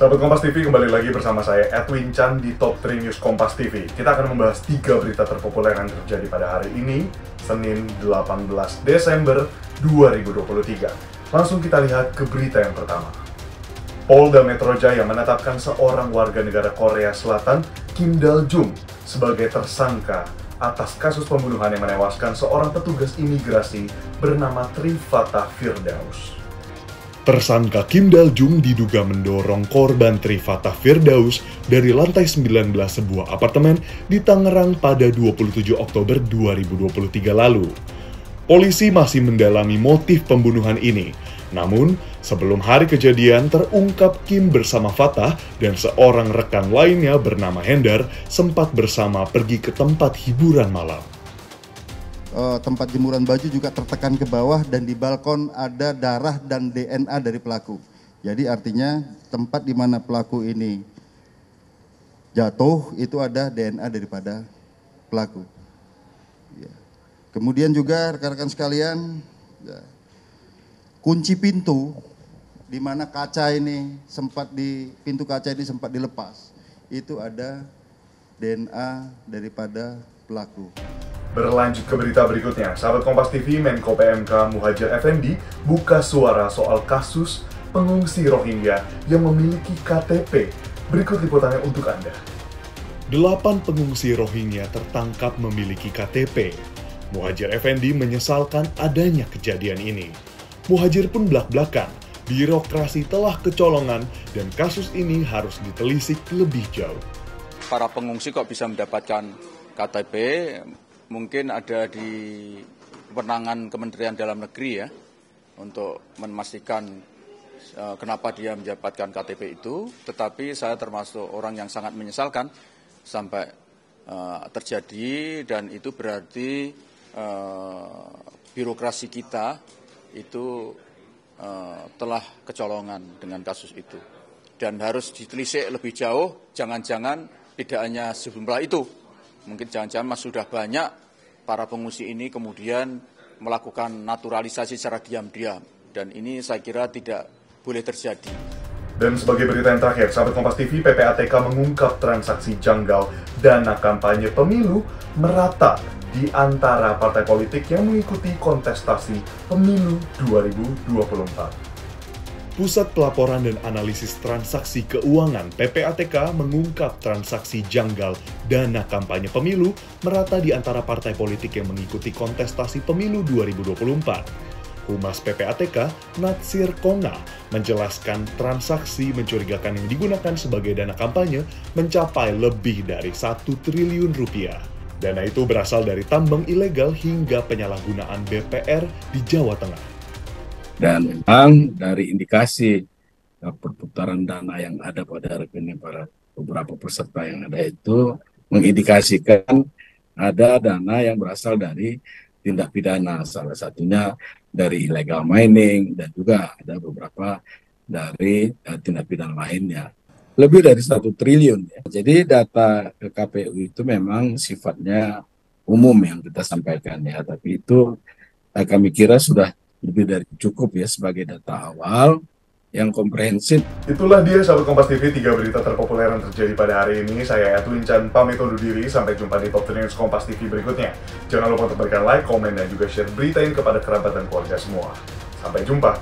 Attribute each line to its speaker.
Speaker 1: Sahabat Kompas TV, kembali lagi bersama saya Edwin Chan di Top 3 News Kompas TV. Kita akan membahas 3 berita terpopuler yang terjadi pada hari ini, Senin 18 Desember 2023. Langsung kita lihat ke berita yang pertama. Polda Metro Jaya menetapkan seorang warga negara Korea Selatan, Kim Daljung, sebagai tersangka atas kasus pembunuhan yang menewaskan seorang petugas imigrasi bernama Trifatah Firdaus.
Speaker 2: Tersangka Kim Daljung diduga mendorong korban Trifatah Firdaus dari lantai 19 sebuah apartemen di Tangerang pada 27 Oktober 2023 lalu. Polisi masih mendalami motif pembunuhan ini. Namun, sebelum hari kejadian terungkap Kim bersama Fatah dan seorang rekan lainnya bernama Hendar sempat bersama pergi ke tempat hiburan malam.
Speaker 3: Tempat jemuran baju juga tertekan ke bawah dan di balkon ada darah dan DNA dari pelaku. Jadi artinya tempat di mana pelaku ini jatuh itu ada DNA daripada pelaku. Ya. Kemudian juga rekan-rekan sekalian, ya, kunci pintu di mana pintu kaca ini sempat dilepas, itu ada DNA daripada pelaku.
Speaker 1: Berlanjut ke berita berikutnya, sahabat Kompas TV, Menko PMK Muhadjir Effendi buka suara soal kasus pengungsi Rohingya yang memiliki KTP. Berikut liputannya untuk Anda.
Speaker 2: 8 pengungsi Rohingya tertangkap memiliki KTP. Muhadjir Effendi menyesalkan adanya kejadian ini. Muhadjir pun belak-belakan, birokrasi telah kecolongan dan kasus ini harus ditelisik lebih jauh.
Speaker 4: Para pengungsi kok bisa mendapatkan KTP? Mungkin ada di kewenangan Kementerian Dalam Negeri ya, untuk memastikan kenapa dia mendapatkan KTP itu. Tetapi saya termasuk orang yang sangat menyesalkan sampai terjadi, dan itu berarti birokrasi kita itu telah kecolongan dengan kasus itu. Dan harus ditelisik lebih jauh, jangan-jangan tidak hanya sejumlah itu. Mungkin jangan-jangan sudah banyak para pengungsi ini kemudian melakukan naturalisasi secara diam-diam. Dan ini saya kira tidak boleh terjadi.
Speaker 1: Dan sebagai berita yang terakhir, sahabat Kompas TV, PPATK mengungkap transaksi janggal dana kampanye pemilu merata di antara partai politik yang mengikuti kontestasi pemilu 2024.
Speaker 2: Pusat Pelaporan dan Analisis Transaksi Keuangan (PPATK) mengungkap transaksi janggal dana kampanye pemilu merata di antara partai politik yang mengikuti kontestasi pemilu 2024. Humas PPATK, Natsir Konga, menjelaskan transaksi mencurigakan yang digunakan sebagai dana kampanye mencapai lebih dari 1 triliun rupiah. Dana itu berasal dari tambang ilegal hingga penyalahgunaan BPR di Jawa Tengah.
Speaker 5: Dan memang dari indikasi perputaran dana yang ada pada rekening para beberapa peserta yang ada itu mengindikasikan ada dana yang berasal dari tindak pidana, salah satunya dari illegal mining dan juga ada beberapa dari tindak pidana lainnya. Lebih dari 1 triliun. Ya. Jadi data KPU itu memang sifatnya umum yang kita sampaikan ya, tapi itu kami kira sudah lebih dari cukup ya sebagai data awal yang komprehensif.
Speaker 1: Itulah dia sahabat Kompas TV, 3 berita terpopuler yang terjadi pada hari ini. Saya Edwin Chan pamit undur diri, sampai jumpa di Top 3 News Kompas TV berikutnya. Jangan lupa untuk berikan like, komen, dan juga share berita ini kepada kerabat dan keluarga semua. Sampai jumpa.